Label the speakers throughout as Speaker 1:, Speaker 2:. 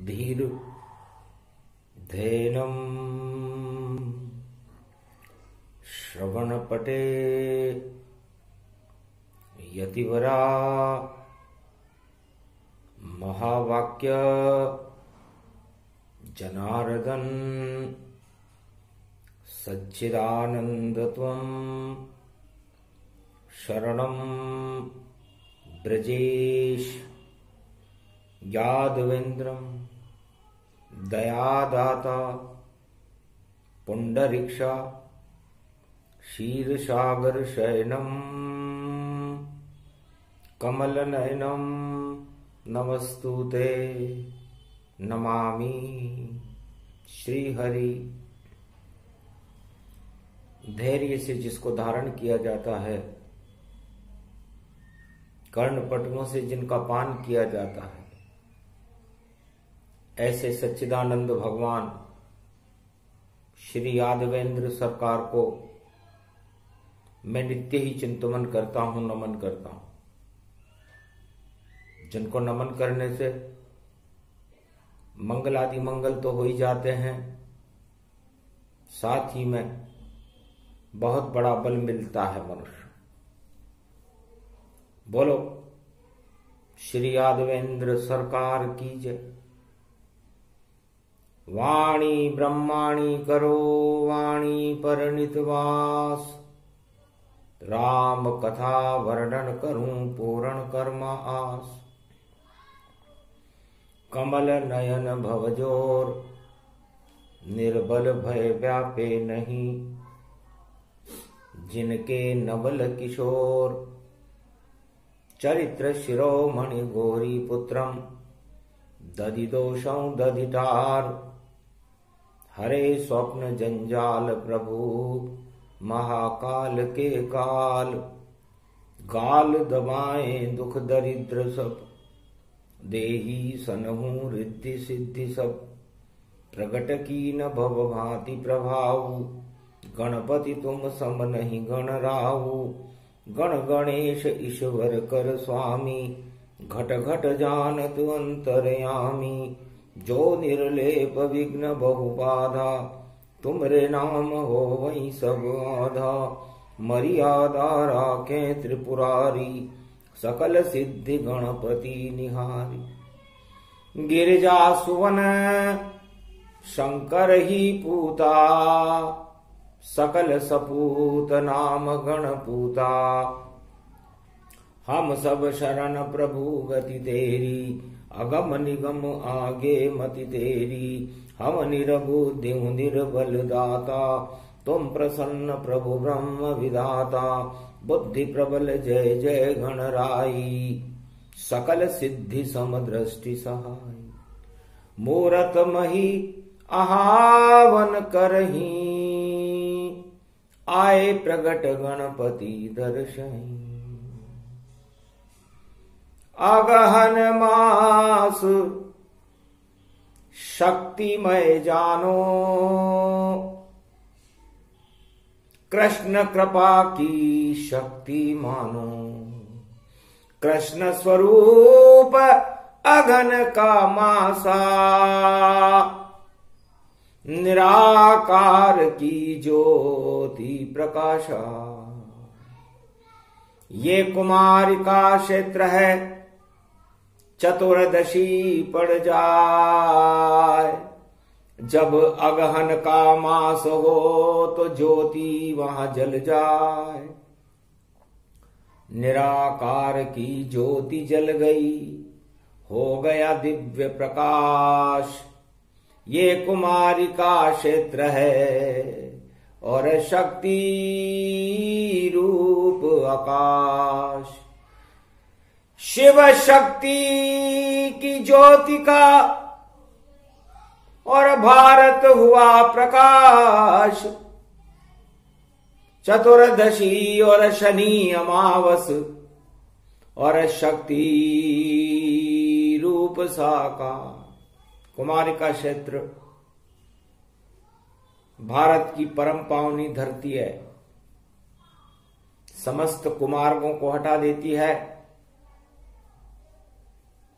Speaker 1: धीर धेनम श्रवणपटे यतिवरा महावाक्य जनार्दन सच्चिदानंदत्वं शरणं ब्रजेश यादवेन्द्रं दयादाता पुंडरीक्षा क्षीरसागर शयनं कमलनयनं नमस्तुते नमामि श्रीहरि। धैर्य से जिसको धारण किया जाता है, कर्णपटुओं से जिनका पान किया जाता है, ऐसे सच्चिदानंद भगवान श्री यादवेंद्र सरकार को मैं नित्य ही चिंतन करता हूं, नमन करता हूं। जिनको नमन करने से मंगल आदि मंगल तो हो ही जाते हैं, साथ ही में बहुत बड़ा बल मिलता है मनुष्य। बोलो श्री यादवेंद्र सरकार की जय। वाणी ब्रह्माणी करो वाणी परनित वास, राम कथा वर्णन करूं पूर्ण कर्मा आस। कमल नयन भवजोर निर्बल भय व्यापे नहीं, जिनके नवल किशोर चरित्र शिरोमणि गौरी पुत्रम दधिदोषं दधितार। हरे स्वप्न जंजाल प्रभु महाकाल के काल, गाल दबाए दुख दरिद्र सब, देही सनहु रिद्धि सिद्धि सब। प्रगट की न भव भांति प्रभाव, गणपति तुम सम नहीं गण राहु। गण गणेश ईश्वर कर स्वामी, घट घट जानत अंतरयामी। जो निर्लेप विघ्न बहु बाधा, तुमरे नाम हो वही सब आधा। मर्यादा राखे त्रिपुरारी, सकल सिद्धि गणपति निहारी। गिरिजा सुवन शंकर ही पूता, सकल सपूत नाम गणपूता। हम सब शरण प्रभु गति तेरी, अगम निगम आगे मति तेरी। हम निरबुद्धि निर्बल दाता, तुम प्रसन्न प्रभु ब्रह्म विधाता। बुद्धि प्रबल जय जय गणराई, सकल सिद्धि समदृष्टि सहाय। मूरत मही आहावन करही, आए प्रगट गणपति दर्शहीं। अगहन मास शक्तिमय जानो, कृष्ण कृपा की शक्ति मानो। कृष्ण स्वरूप अघन का मासा, निराकार की ज्योति प्रकाशा। ये कुमार का क्षेत्र है, चतुर्दशी पड़ जाए। जब अगहन का मास हो तो ज्योति वहां जल जाए। निराकार की ज्योति जल गई, हो गया दिव्य प्रकाश। ये कुमारी का क्षेत्र है, और शक्ति रूप आकाश। शिव शक्ति की ज्योति का और भारत हुआ प्रकाश। चतुर्दशी और शनि अमावस, और शक्ति रूप साकार। कुमारिका क्षेत्र भारत की परम पावनी धरती है। समस्त कुमार्गों को हटा देती है।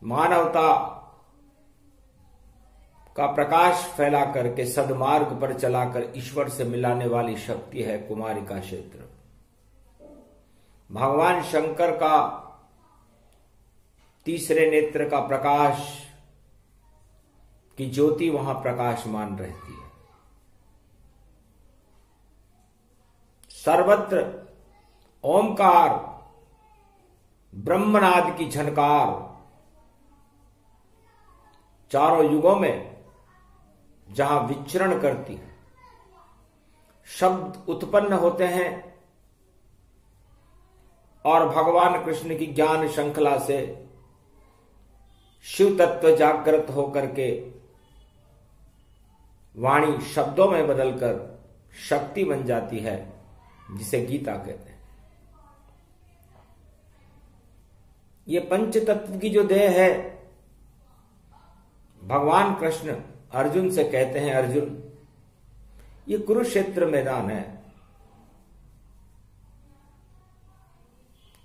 Speaker 1: मानवता का प्रकाश फैला करके सदमार्ग पर चलाकर ईश्वर से मिलाने वाली शक्ति है कुमारिका क्षेत्र। भगवान शंकर का तीसरे नेत्र का प्रकाश की ज्योति वहां प्रकाशमान रहती है। सर्वत्र ओमकार ब्रह्मनाद की झनकार चारों युगों में जहां विचरण करती है, शब्द उत्पन्न होते हैं और भगवान कृष्ण की ज्ञान श्रृंखला से शिव तत्व जागृत होकर के वाणी शब्दों में बदलकर शक्ति बन जाती है, जिसे गीता कहते हैं। ये पंच तत्व की जो देह है, भगवान कृष्ण अर्जुन से कहते हैं, अर्जुन ये कुरुक्षेत्र मैदान है।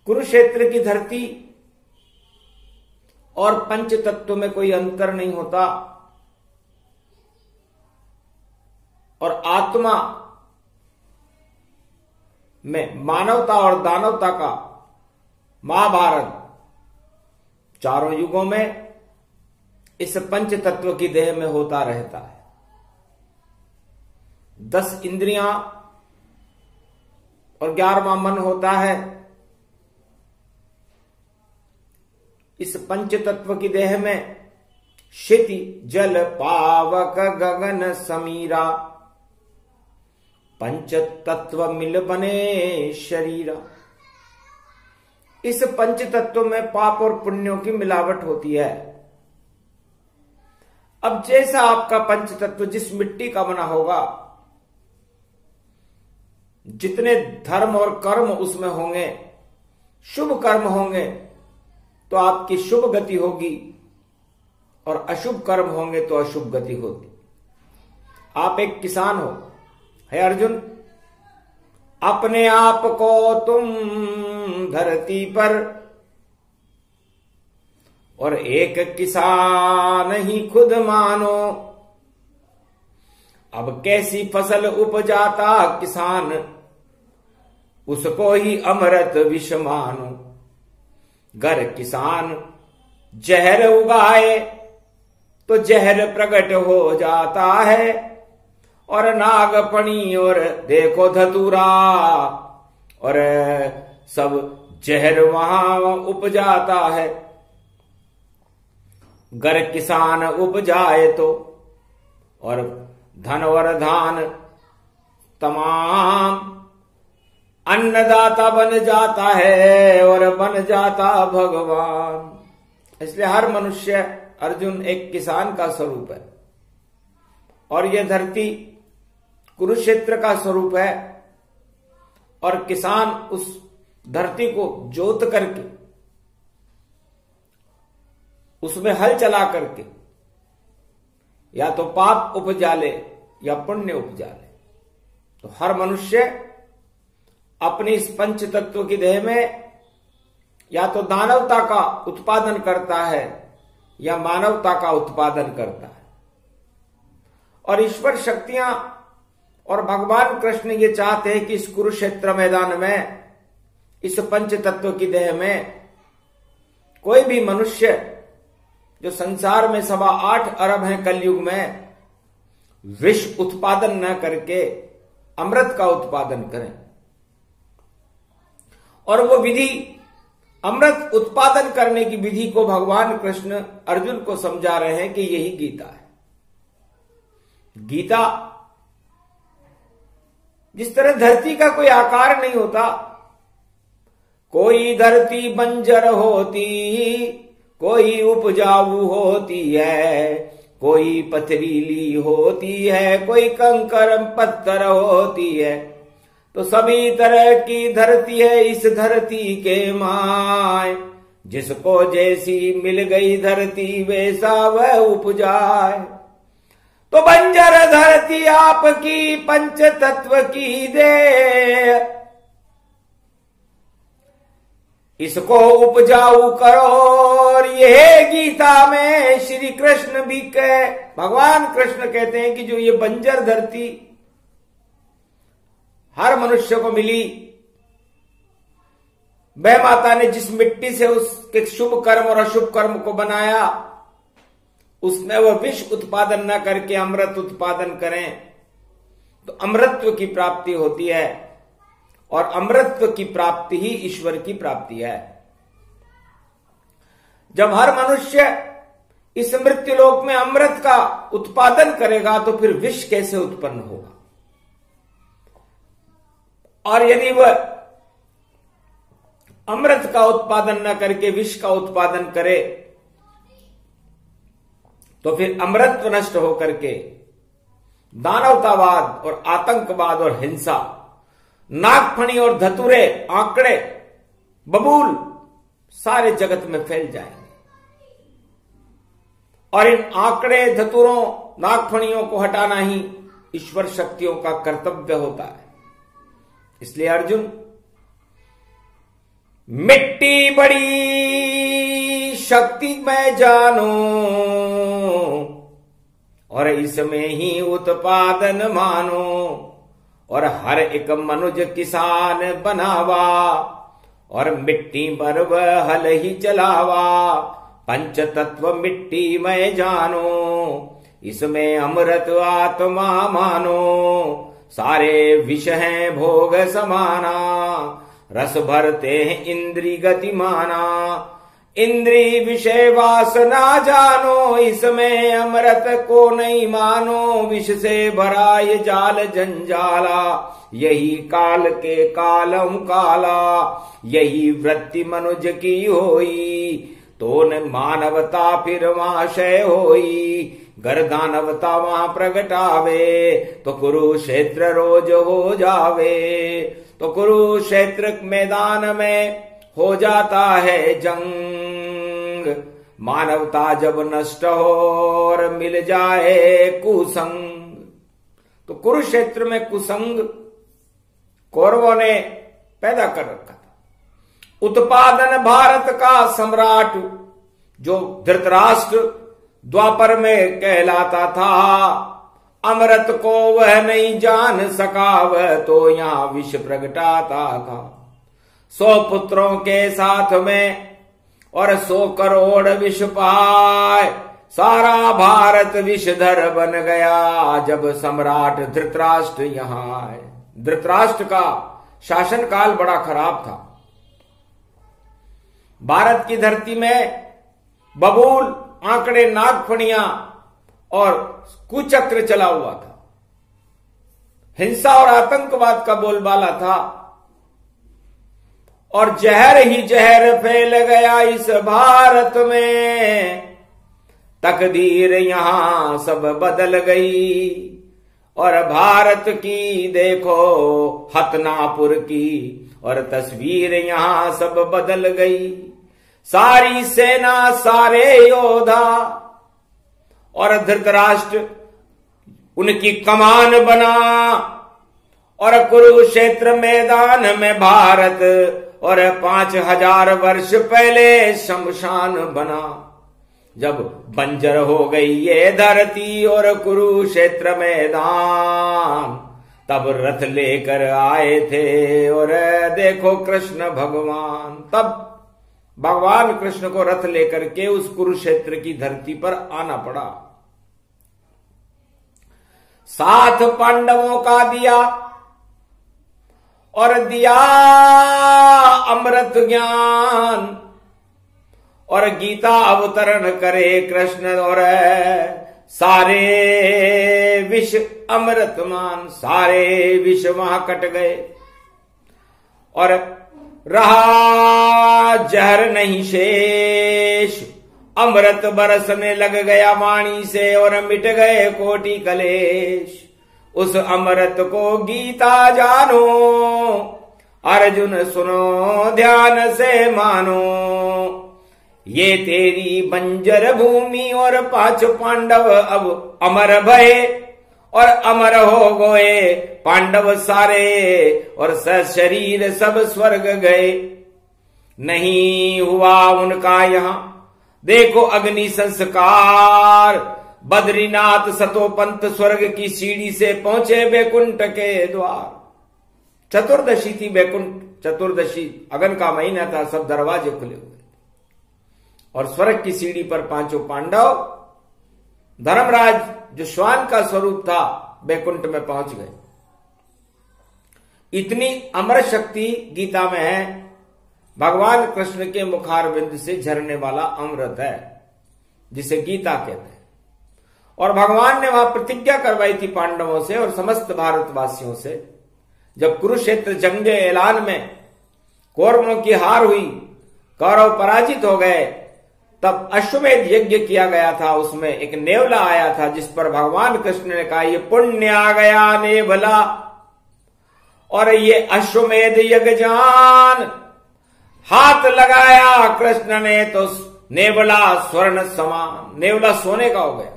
Speaker 1: कुरुक्षेत्र की धरती और पंच तत्व में कोई अंतर नहीं होता, और आत्मा में मानवता और दानवता का महाभारत चारों युगों में इस पंच तत्व की देह में होता रहता है। 10 इंद्रियां और 11वां मन होता है। इस पंच तत्व की देह में क्षिति जल पावक गगन समीरा, पंच तत्व मिल बने शरीरा। इस पंच तत्व में पाप और पुण्यों की मिलावट होती है। अब जैसा आपका पंच तत्व जिस मिट्टी का बना होगा, जितने धर्म और कर्म उसमें होंगे, शुभ कर्म होंगे तो आपकी शुभ गति होगी, और अशुभ कर्म होंगे तो अशुभ गति होगी। आप एक किसान हो, है अर्जुन, अपने आप को तुम धरती पर और एक किसान ही खुद मानो। अब कैसी फसल उपजाता किसान, उसको ही अमृत विष मानो। गर किसान जहर उगाए तो जहर प्रकट हो जाता है, और नागफणी और देखो धतूरा, और सब जहर वहां उपजाता है। गर किसान उपजाए तो, और धन और धान तमाम अन्नदाता बन जाता है, और बन जाता भगवान। इसलिए हर मनुष्य अर्जुन एक किसान का स्वरूप है, और यह धरती कुरुक्षेत्र का स्वरूप है। और किसान उस धरती को जोत करके, उसमें हल चला करके या तो पाप उपजा ले या पुण्य उपजा ले। तो हर मनुष्य अपनी इस पंच तत्व की देह में या तो दानवता का उत्पादन करता है या मानवता का उत्पादन करता है। और ईश्वर शक्तियां और भगवान कृष्ण ये चाहते हैं कि इस कुरुक्षेत्र मैदान में, इस पंच तत्व की देह में कोई भी मनुष्य, जो संसार में 8.25 अरब हैं कलयुग में, विष उत्पादन न करके अमृत का उत्पादन करें। और वो विधि, अमृत उत्पादन करने की विधि को भगवान कृष्ण अर्जुन को समझा रहे हैं कि यही गीता है। गीता जिस तरह धरती का कोई आकार नहीं होता, कोई धरती बंजर होती, कोई उपजाऊ होती है, कोई पथरीली होती है, कोई कंकर पत्थर होती है, तो सभी तरह की धरती है इस धरती के माय। जिसको जैसी मिल गई धरती वैसा वह उपजाए। तो बंजर धरती आपकी पंच तत्व की दे, इसको उपजाऊ करो। और यह गीता में श्री कृष्ण भी कहे, भगवान कृष्ण कहते हैं कि जो ये बंजर धरती हर मनुष्य को मिली, वह माता ने जिस मिट्टी से उसके शुभ कर्म और अशुभ कर्म को बनाया, उसमें वह विष उत्पादन न करके अमृत उत्पादन करें तो अमृतत्व की प्राप्ति होती है। और अमृतत्व की प्राप्ति ही ईश्वर की प्राप्ति है। जब हर मनुष्य इस मृत्युलोक में अमृत का उत्पादन करेगा तो फिर विष कैसे उत्पन्न होगा। और यदि वह अमृत का उत्पादन न करके विष का उत्पादन करे तो फिर अमृतत्व नष्ट होकर के दानवतावाद और आतंकवाद और हिंसा, नागफणी और धतुरे, आंकड़े, बबूल सारे जगत में फैल जाएंगे। और इन आंकड़े, धतुरों, नागफणियों को हटाना ही ईश्वर शक्तियों का कर्तव्य होता है। इसलिए अर्जुन, मिट्टी बड़ी शक्ति में जानो और इसमें ही उत्पादन मानो। और हर एक मनुज किसान बनावा और मिट्टी पर वह हल ही चलावा। पंच तत्व मिट्टी में जानो, इसमें अमृत आत्मा मानो। सारे विष हैं भोग समाना, रस भरते हैं इंद्री गतिमाना। इंद्री विषय वासना जानो, इसमें अमृत को नहीं मानो। विष से भरा ये जाल जंजाला, यही काल के कालम काला। यही वृत्ति मनुज की होई, तो न मानवता फिर वहां क्षय होई। गर दानवता वहां प्रगटावे, तो कुरुक्षेत्र रोज हो जावे। तो कुरुक्षेत्र मैदान में हो जाता है जंग। मानवता जब नष्ट हो और मिल जाए कुसंग। तो कुरुक्षेत्र में कुसंग कौरवों ने पैदा कर रखा था। उत्पादन भारत का सम्राट जो धृतराष्ट्र द्वापर में कहलाता था, अमृत को वह नहीं जान सका, वह तो यहां विष प्रगटाता था। 100 पुत्रों के साथ में और 100 करोड़ विष पाए, सारा भारत विषधर बन गया जब सम्राट धृतराष्ट्र यहां आए। धृतराष्ट्र का शासन काल बड़ा खराब था। भारत की धरती में बबूल, आंकड़े, नागफणियां और कुचक्र चला हुआ था। हिंसा और आतंकवाद का बोलबाला था। और जहर ही जहर फैल गया इस भारत में। तकदीर यहां सब बदल गई। और भारत की देखो हतनापुर की, और तस्वीर यहां सब बदल गई। सारी सेना, सारे योद्धा और धृतराष्ट्र उनकी कमान बना। और कुरुक्षेत्र मैदान में भारत और 5000 वर्ष पहले शमशान बना। जब बंजर हो गई ये धरती और कुरुक्षेत्र मैदान, तब रथ लेकर आए थे और देखो कृष्ण भगवान। तब भगवान कृष्ण को रथ लेकर के उस कुरुक्षेत्र की धरती पर आना पड़ा। साथ पांडवों का दिया और दिया अमृत ज्ञान। और गीता अवतरण करे कृष्ण और सारे विष अमृतमान, सारे विष वहां कट गए। और रहा जहर नहीं शेष, अमृत बरसने लग गया वाणी से और मिट गए कोटि कलेश। उस अमृत को गीता जानो, अर्जुन सुनो ध्यान से मानो। ये तेरी बंजर भूमि और 5 पांडव अब अमर भये और अमर हो गए पांडव सारे। और सशरीर सब स्वर्ग गए। नहीं हुआ उनका यहां। देखो अग्नि संस्कार, बद्रीनाथ सतोपंत स्वर्ग की सीढ़ी से पहुंचे बैकुंठ के द्वार। चतुर्दशी थी बैकुंठ चतुर्दशी, अगन का महीना था, सब दरवाजे खुले हुए और स्वर्ग की सीढ़ी पर पांचों पांडव, धर्मराज जो श्वान का स्वरूप था, बैकुंठ में पहुंच गए। इतनी अमर शक्ति गीता में है। भगवान कृष्ण के मुखारविंद से झरने वाला अमृत है जिसे गीता कहते हैं। और भगवान ने वहां प्रतिज्ञा करवाई थी पांडवों से और समस्त भारतवासियों से। जब कुरुक्षेत्र जंग ऐलान में कौरवों की हार हुई, कौरव पराजित हो गए, तब अश्वमेध यज्ञ किया गया था। उसमें एक नेवला आया था जिस पर भगवान कृष्ण ने कहा, ये पुण्य आ गया नेवला और ये अश्वमेध यज्ञ जान। हाथ लगाया कृष्ण ने तो नेवला स्वर्ण समान, नेवला सोने का हो गया।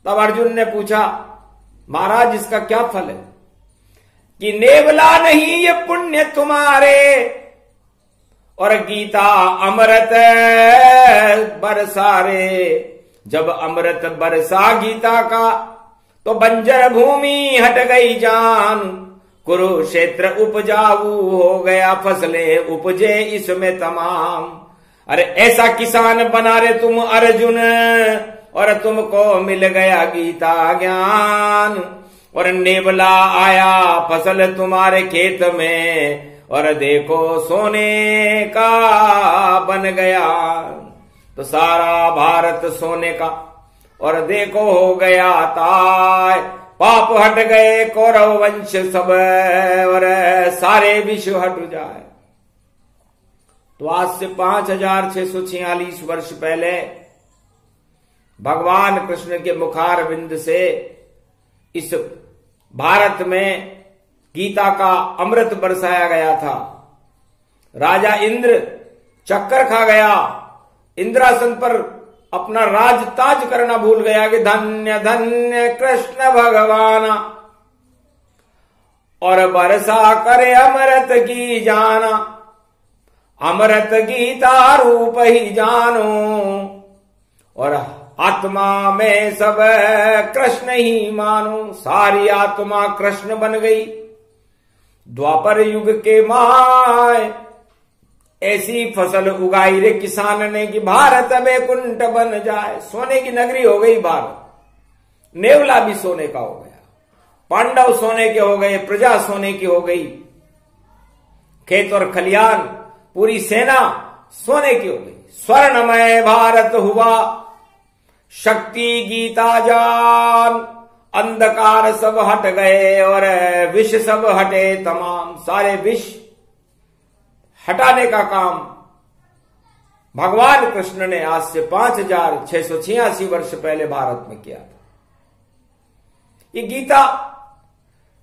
Speaker 1: तब अर्जुन ने पूछा, महाराज इसका क्या फल है? कि नेवला नहीं, ये पुण्य तुम्हारे और गीता अमृत बरसारे। जब अमृत बरसा गीता का तो बंजर भूमि हट गई जान। कुरुक्षेत्र उपजाऊ हो गया, फसलें उपजे इसमें तमाम। अरे ऐसा किसान बना रे तुम अर्जुन, और तुमको मिल गया गीता ज्ञान। और नेवला आया फसल तुम्हारे खेत में, और देखो सोने का बन गया। तो सारा भारत सोने का, और देखो हो गया ताय। पाप हट गए कौरव वंश सब, और सारे विश्व हट जाए। तो आज से 5646 वर्ष पहले भगवान कृष्ण के मुखारविंद से इस भारत में गीता का अमृत बरसाया गया था। राजा इंद्र चक्कर खा गया, इंद्रासन पर अपना राज ताज करना भूल गया कि धन्य धन्य कृष्ण भगवान, और बरसा करे अमृत की जाना। अमृत गीता रूप ही जानो, और आत्मा में सब कृष्ण ही मानो। सारी आत्मा कृष्ण बन गई। द्वापर युग के माय ऐसी फसल उगाई रे किसान ने कि भारत बैकुंठ बन जाए। सोने की नगरी हो गई भारत। नेवला भी सोने का हो गया, पांडव सोने के हो गए, प्रजा सोने की हो गई, खेत और खलियान पूरी सेना सोने की हो गई। स्वर्णमय भारत हुआ, शक्ति गीता जान। अंधकार सब हट गए और विष सब हटे तमाम। सारे विष हटाने का काम भगवान कृष्ण ने आज से 5686 वर्ष पहले भारत में किया था। ये गीता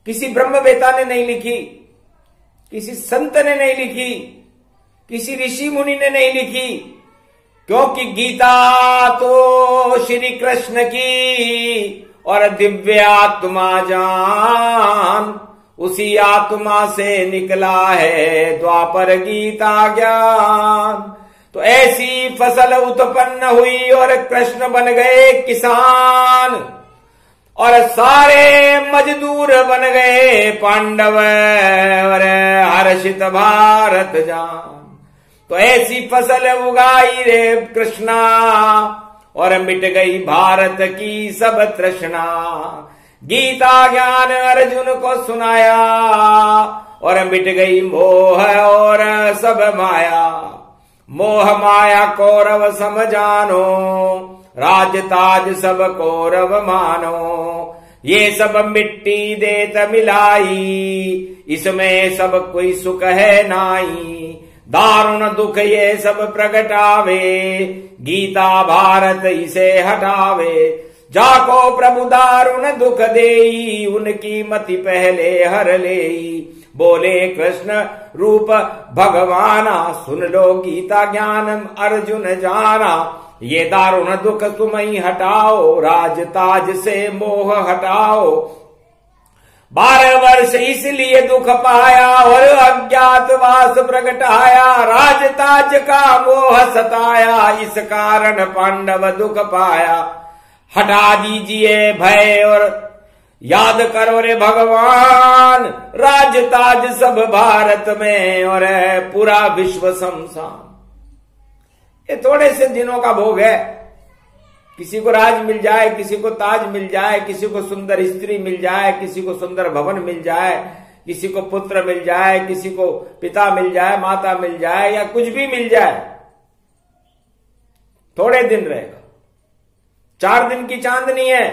Speaker 1: किसी ब्रह्मवेता ने नहीं लिखी, किसी संत ने नहीं लिखी, किसी ऋषि मुनि ने नहीं लिखी, क्योंकि गीता तो श्री कृष्ण की और दिव्य आत्मा जान। उसी आत्मा से निकला है द्वापर गीता ज्ञान। तो ऐसी फसल उत्पन्न हुई और कृष्ण बन गए किसान, और सारे मजदूर बन गए पांडव, और हर्षित भारत जान। तो ऐसी फसल उगाई रे कृष्णा, और मिट गई भारत की सब तृष्णा। गीता ज्ञान अर्जुन को सुनाया, और मिट गई मोह और सब माया। मोह माया कौरव सम जानो, राज ताज सब कौरव मानो। ये सब मिट्टी देत मिलाई, इसमें सब कोई सुख है नाई। दारुण दुख ये सब प्रगटावे, गीता भारत इसे हटावे। जाको प्रभु दारुण दुख देई, उनकी मति पहले हर लेई। बोले कृष्ण रूप भगवाना, सुन लो गीता ज्ञान अर्जुन जाना। ये दारुण दुख तुम ही हटाओ, राज ताज से मोह हटाओ। 12 वर्ष इसलिए दुख पाया और अज्ञातवास प्रगटाया, राजताज का मोह सताया, इस कारण पांडव दुख पाया। हटा दीजिए भय और याद करो रे भगवान, राजताज सब भारत में और है पूरा विश्व शमशान। ये थोड़े से दिनों का भोग है। किसी को राज मिल जाए, किसी को ताज मिल जाए, किसी को सुंदर स्त्री मिल जाए, किसी को सुंदर भवन मिल जाए, किसी को पुत्र मिल जाए, किसी को पिता मिल जाए, माता मिल जाए, या कुछ भी मिल जाए, थोड़े दिन रहेगा। 4 दिन की चांदनी है,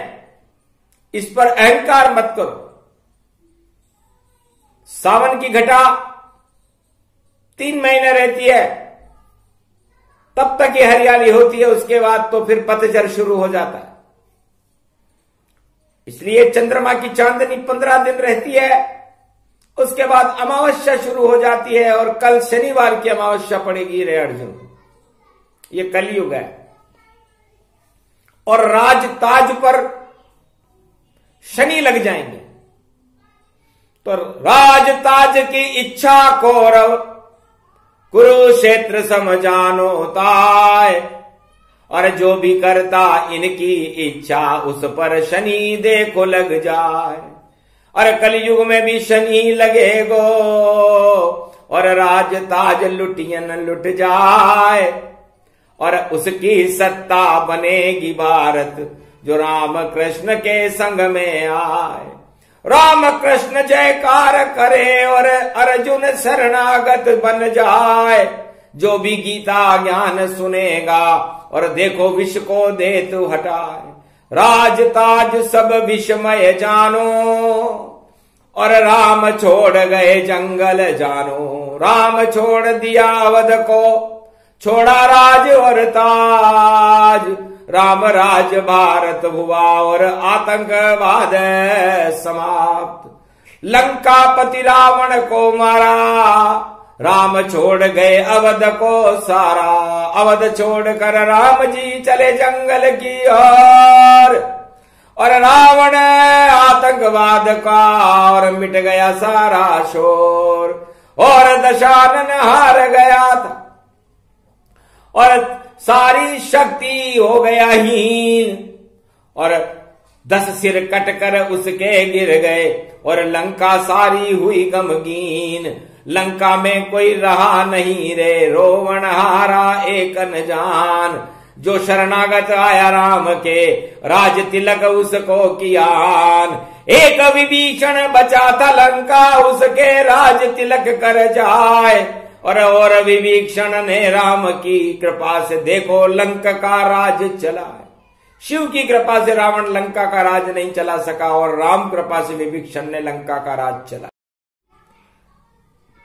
Speaker 1: इस पर अहंकार मत करो। सावन की घटा 3 महीने रहती है, तब तक ये हरियाली होती है, उसके बाद तो फिर पतझड़ शुरू हो जाता है। इसलिए चंद्रमा की चांदनी 15 दिन रहती है, उसके बाद अमावस्या शुरू हो जाती है, और कल शनिवार की अमावस्या पड़ेगी रे अर्जुन। ये कलयुग है। और राज ताज पर शनि लग जाएंगे, तो राज ताज की इच्छा कौरव कुरुक्षेत्र समझानो ताय, और जो भी करता इनकी इच्छा उस पर शनि देखो लग जाए। और कलयुग में भी शनि लगेगो और राज ताज लुटियन लुट जाए, और उसकी सत्ता बनेगी भारत जो राम कृष्ण के संग में आए। राम कृष्ण जयकार करे और अर्जुन शरणागत बन जाए, जो भी गीता ज्ञान सुनेगा और देखो विष को दे तू हटाए। राज ताज सब विषमय जानो और राम छोड़ गए जंगल जानो। राम छोड़ दिया अवध को, छोड़ा राज और ताज, राम राज भारत हुआ और आतंकवाद समाप्त। लंकापति रावण को मारा, राम छोड़ गए अवध को सारा। अवध छोड़कर राम जी चले जंगल की ओर, और रावण आतंकवाद का और मिट गया सारा शोर। और दशानन हार गया था और सारी शक्ति हो गया हीन, और 10 सिर कटकर उसके गिर गए और लंका सारी हुई गमगीन। लंका में कोई रहा नहीं रे, रोवण हारा एक न जान। जो शरणागत आया राम के, राज तिलक उसको कियान। एक विभीषण बचा था लंका, उसके राज तिलक कर जाए। और विभीषण ने राम की कृपा से देखो लंका का राज चला है। शिव की कृपा से रावण लंका का राज नहीं चला सका, और राम कृपा से विभीषण ने लंका का राज चला।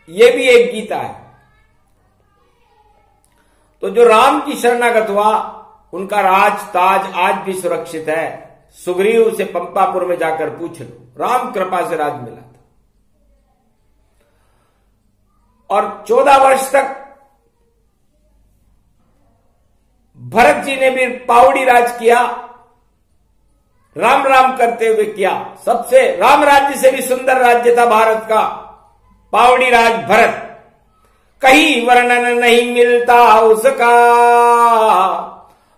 Speaker 1: ये भी एक गीता है। तो जो राम की शरणागत हुआ, उनका राज ताज आज भी सुरक्षित है। सुग्रीव से पंपापुर में जाकर पूछ लो, राम कृपा से राज मिला था। और 14 वर्ष तक भरत जी ने भी पावड़ी राज किया, राम राम करते हुए किया। सबसे राम राज्य से भी सुंदर राज्य था भारत का पावड़ी राज भरत। कहीं वर्णन नहीं मिलता उसका,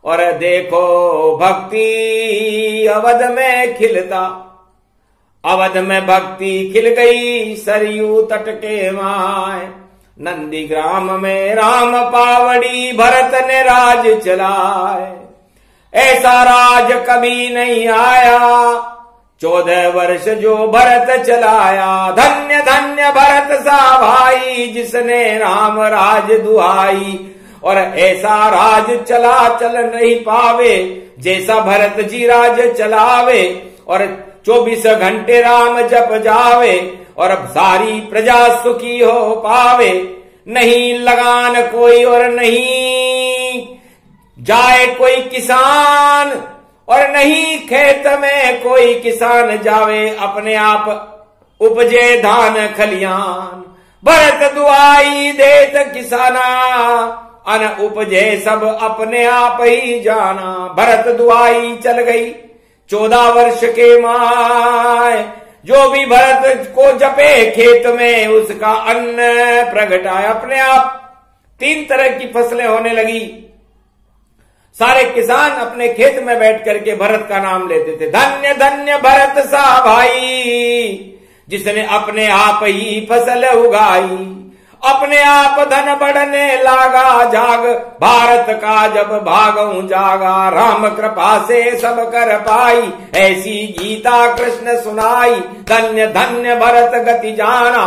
Speaker 1: और देखो भक्ति अवध में खिलता। अवध में भक्ति खिल गई सरयू तट के माय। नंदीग्राम में राम पावड़ी भरत ने राज चलाए। ऐसा राज कभी नहीं आया, 14 वर्ष जो भरत चलाया। धन्य धन्य भरत सा भाई, जिसने राम राज दुहाई। और ऐसा राज चला चल नहीं पावे, जैसा भरत जी राज चलावे। और 24 घंटे राम जप जावे, और अब सारी प्रजा सुखी हो पावे। नहीं लगान कोई और नहीं जाए कोई किसान, और नहीं खेत में कोई किसान जावे। अपने आप उपजे धान खलियान, भरत दुआई देत किसाना। अन उपजे सब अपने आप ही जाना। भरत दुआई चल गई 14 वर्ष के माय, जो भी भरत को जपे खेत में उसका अन्न प्रगटाए। अपने आप 3 तरह की फसलें होने लगी। सारे किसान अपने खेत में बैठ करके भरत का नाम लेते थे। धन्य धन्य भरत सा भाई, जिसने अपने आप ही फसल उगाई, अपने आप धन बढ़ने लागा, जाग भारत का जब भागऊ जागा, राम कृपा से सब कर पाई, ऐसी गीता कृष्ण सुनाई। धन्य धन्य भरत गति जाना,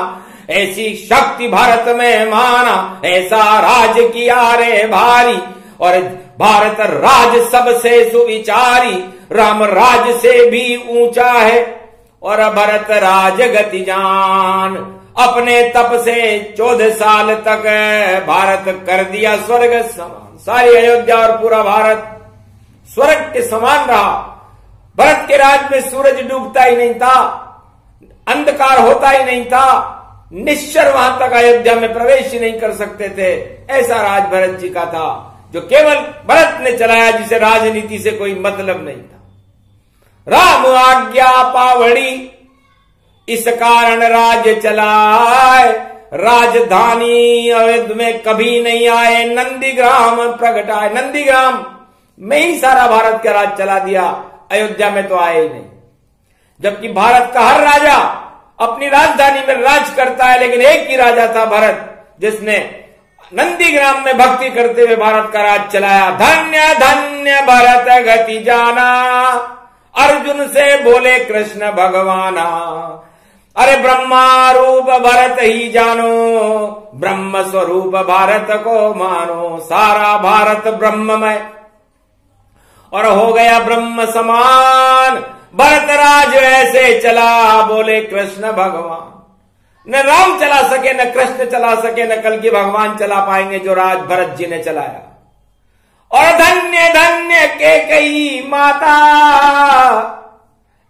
Speaker 1: ऐसी शक्ति भारत में माना, ऐसा राज किया रे भारी, और भारत राज सबसे सुविचारी, राम राज से भी ऊंचा है, और भरत राज गति जान। अपने तप से 14 साल तक भारत कर दिया स्वर्ग समान। सारी अयोध्या और पूरा भारत स्वर्ग के समान रहा। भरत के राज में सूरज डूबता ही नहीं था, अंधकार होता ही नहीं था, निश्चर वहां तक अयोध्या में प्रवेश ही नहीं कर सकते थे। ऐसा राज भरत जी का था, जो केवल भरत ने चलाया, जिसे राजनीति से कोई मतलब नहीं था। राम आज्ञा पावड़ी, इस कारण राज चलाए, राजधानी अवध में कभी नहीं आए, नंदीग्राम प्रगटाए। नंदीग्राम में ही सारा भारत का राज चला दिया, अयोध्या में तो आए ही नहीं। जबकि भारत का हर राजा अपनी राजधानी में राज करता है, लेकिन एक ही राजा था भरत, जिसने नंदीग्राम में भक्ति करते हुए भारत का राज चलाया। धन्य धन्य भरत गति जाना, अर्जुन से बोले कृष्ण भगवाना, अरे ब्रह्मा रूप भरत ही जानो, ब्रह्म स्वरूप भारत को मानो। सारा भारत ब्रह्ममय और हो गया ब्रह्म समान, भरत राज ऐसे चला, बोले कृष्ण भगवान। न राम चला सके, न कृष्ण चला सके, न कल की भगवान चला पाएंगे जो राज भरत जी ने चलाया। और धन्य धन्य कैकेयी माता,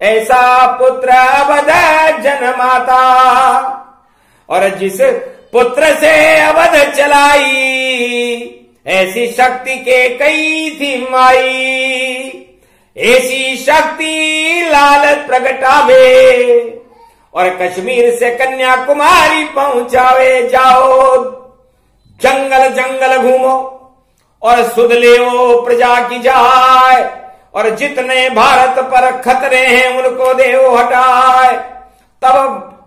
Speaker 1: ऐसा पुत्र अवध जन्माता, और जिस पुत्र से अवध चलाई, ऐसी शक्ति के कई थी माई। ऐसी शक्ति लाल प्रगटावे, और कश्मीर से कन्याकुमारी पहुंचावे। जाओ जंगल जंगल घूमो और सुध लेओ प्रजा की जाए, और जितने भारत पर खतरे हैं उनको देओ हटाए। तब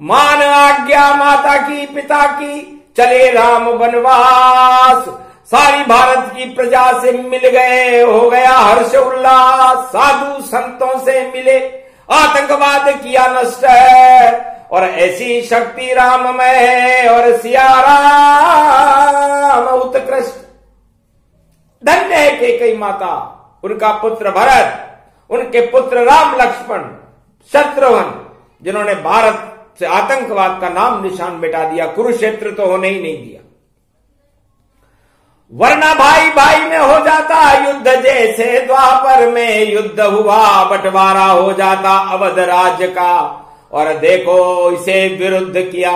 Speaker 1: मान आज्ञा माता की पिता की, चले राम वनवास। सारी भारत की प्रजा से मिल गए, हो गया हर्ष उल्लास। साधु संतों से मिले, आतंकवाद किया नष्ट है, और ऐसी शक्ति राम में है, और सिया राम उत्कृष्ट। धन्य है कैकेयी माता, उनका पुत्र भरत, उनके पुत्र राम लक्ष्मण शत्रुघ्न, जिन्होंने भारत से आतंकवाद का नाम निशान मिटा दिया, कुरुक्षेत्र तो होने ही नहीं दिया। वरना भाई भाई में हो जाता युद्ध, जैसे द्वापर में युद्ध हुआ, बंटवारा हो जाता अवध राज्य का। और देखो इसे विरुद्ध किया,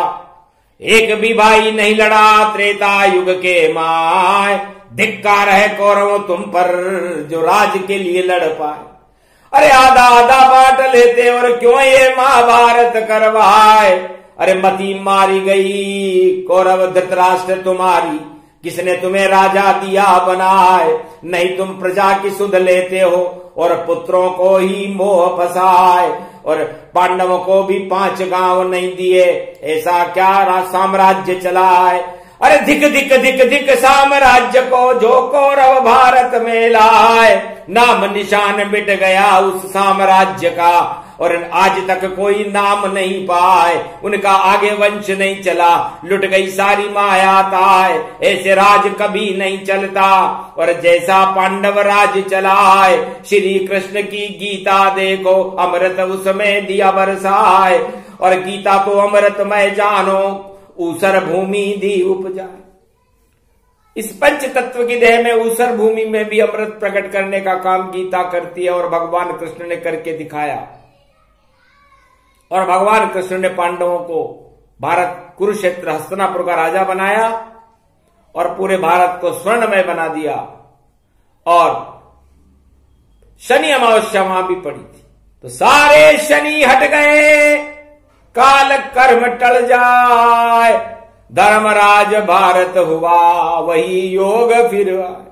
Speaker 1: एक भी भाई नहीं लड़ा त्रेता युग के माय। धिक्कार है कौरवों तुम पर, जो राज के लिए लड़ पाए। अरे आधा आधा बांट लेते, और क्यों ये महाभारत करवाए। अरे मती मारी गई कौरव धृतराष्ट्र तुम्हारी, किसने तुम्हें राजा दिया बनाए। नहीं तुम प्रजा की सुध लेते हो, और पुत्रों को ही मोह फसाए। और पांडवों को भी 5 गांव नहीं दिए, ऐसा क्या साम्राज्य चलाए। अरे धिक धिक धिक धिक साम्राज्य को, जो कौरव भारत में लाए। नाम निशान मिट गया उस साम्राज्य का, और आज तक कोई नाम नहीं पाए। उनका आगे वंश नहीं चला, लुट गई सारी माया ताय। ऐसे राज कभी नहीं चलता, और जैसा पांडव राज चलाए। श्री कृष्ण की गीता देखो, अमृत उसमें दिया बरसाए। और गीता को अमृतमय जानो, ऊसर भूमि दी उपजाए। इस पंच तत्व की देह में ऊसर भूमि में भी अमृत प्रकट करने का काम गीता करती है, और भगवान कृष्ण ने करके दिखाया। और भगवान कृष्ण ने पांडवों को भारत कुरुक्षेत्र हस्तिनापुर का राजा बनाया, और पूरे भारत को स्वर्णमय बना दिया। और शनि अमावस्या वहां भी पड़ी थी, तो सारे शनि हट गए, काल कर्म टल जाए, धर्मराज भारत हुआ, वही योग फिर आए।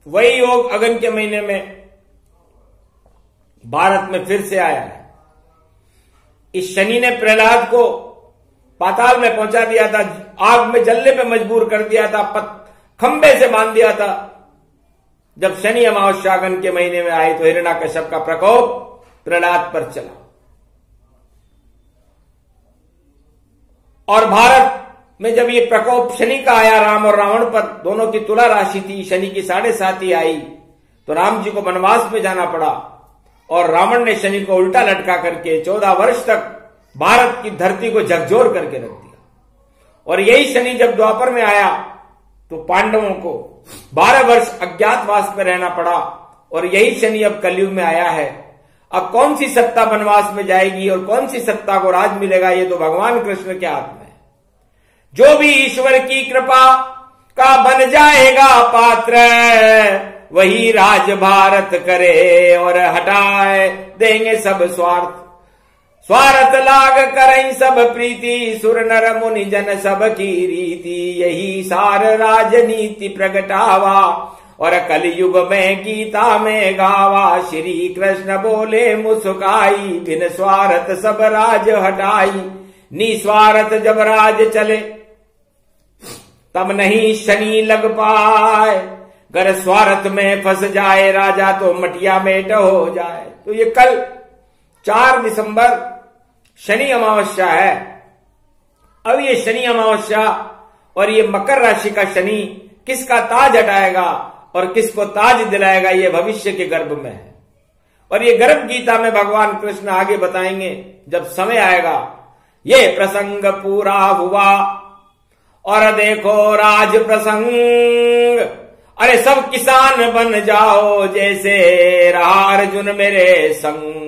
Speaker 1: वही योग अगन के महीने में भारत में फिर से आया है। इस शनि ने प्रहलाद को पाताल में पहुंचा दिया था, आग में जलने पे मजबूर कर दिया था, खंबे से बांध दिया था। जब शनि अमावस्या अगन के महीने में आए तो हिरण्याकश्यप का प्रकोप प्रहलाद पर चला। और भारत में जब ये प्रकोप शनि का आया, राम और रावण पर, दोनों की तुला राशि थी, शनि की 7.5 आई, तो राम जी को वनवास में जाना पड़ा और रावण ने शनि को उल्टा लटका करके 14 वर्ष तक भारत की धरती को झकझोर करके रख दिया। और यही शनि जब द्वापर में आया तो पांडवों को 12 वर्ष अज्ञातवास में रहना पड़ा। और यही शनि अब कलयुग में आया है। अब कौन सी सत्ता वनवास में जाएगी और कौन सी सत्ता को राज मिलेगा, ये तो भगवान कृष्ण के हाथ में है। जो भी ईश्वर की कृपा का बन जाएगा पात्र, वही राज भारत करे और हटाए देंगे सब स्वार्थ। स्वार्थ लाग करें सब प्रीति, सुर नर मुनि जन सब की रीति, यही सार राजनीति प्रगटावा और कलयुग में गीता में गावा। श्री कृष्ण बोले मुस्काई, बिन स्वार्थ सब राज हटाई। निस्वार्थ जब राज चले तब नहीं शनि लग पाए, अगर स्वार्थ में फंस जाए राजा तो मटिया मेट हो जाए। तो ये कल 4 दिसंबर शनि अमावस्या है। अब ये शनि अमावस्या और ये मकर राशि का शनि किसका ताज हटाएगा और किसको ताज दिलाएगा, ये भविष्य के गर्भ में है। और ये गर्भ गीता में भगवान कृष्ण आगे बताएंगे जब समय आएगा। ये प्रसंग पूरा हुआ और देखो राज प्रसंग, अरे सब किसान बन जाओ जैसे रहा अर्जुन मेरे संग।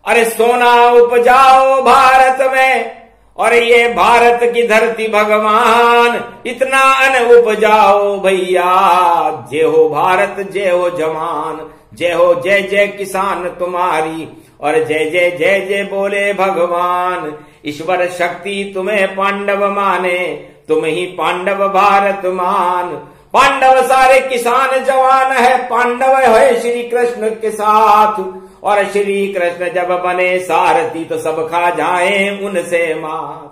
Speaker 1: अरे सोना उपजाओ भारत में और ये भारत की धरती भगवान इतना अन्न उपजाओ भैया। जय हो भारत, जय हो जवान, जय हो जय जय किसान तुम्हारी, और जय जय जय जय बोले भगवान। ईश्वर शक्ति तुम्हें पांडव माने, तुम ही पांडव भारत मान। पांडव सारे किसान जवान है, पांडव है श्री कृष्ण के साथ। और श्री कृष्ण जब बने सारथी तो सब खा जाए उनसे मात।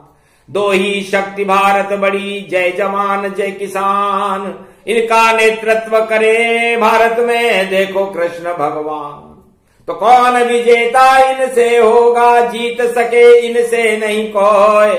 Speaker 1: दो ही शक्ति भारत बड़ी, जय जवान जय किसान। इनका नेतृत्व करे भारत में देखो कृष्ण भगवान। तो कौन विजेता इनसे होगा, जीत सके इनसे नहीं कोई।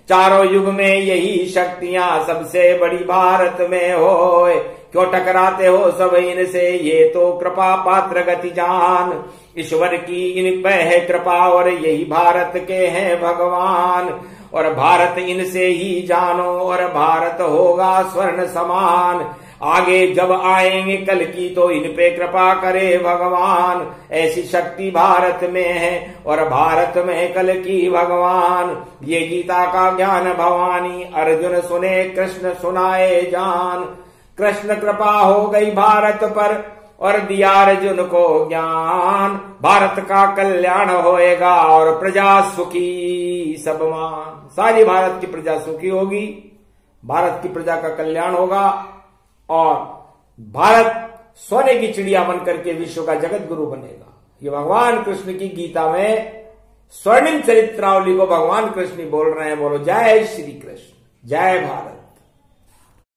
Speaker 1: चारों युग में यही शक्तियां सबसे बड़ी भारत में होए। क्यों टकराते हो सब इनसे, ये तो कृपा पात्र गति जान। ईश्वर की इन पे है कृपा और यही भारत के हैं भगवान। और भारत इनसे ही जानो और भारत होगा स्वर्ण समान। आगे जब आएंगे कल की तो इन पे कृपा करे भगवान। ऐसी शक्ति भारत में है और भारत में कल की भगवान। ये गीता का ज्ञान भवानी, अर्जुन सुने कृष्ण सुनाए जान। कृष्ण कृपा हो गई भारत पर और दिया अर्जुन को ज्ञान। भारत का कल्याण होएगा और प्रजा सुखी सब मान। सारी भारत की प्रजा सुखी होगी, भारत की प्रजा का कल्याण होगा और भारत सोने की चिड़िया बनकर के विश्व का जगत गुरु बनेगा। ये भगवान कृष्ण की गीता में स्वर्णिम चरित्रावली को भगवान कृष्ण बोल रहे हैं। बोलो जय श्री कृष्ण, जय भारत।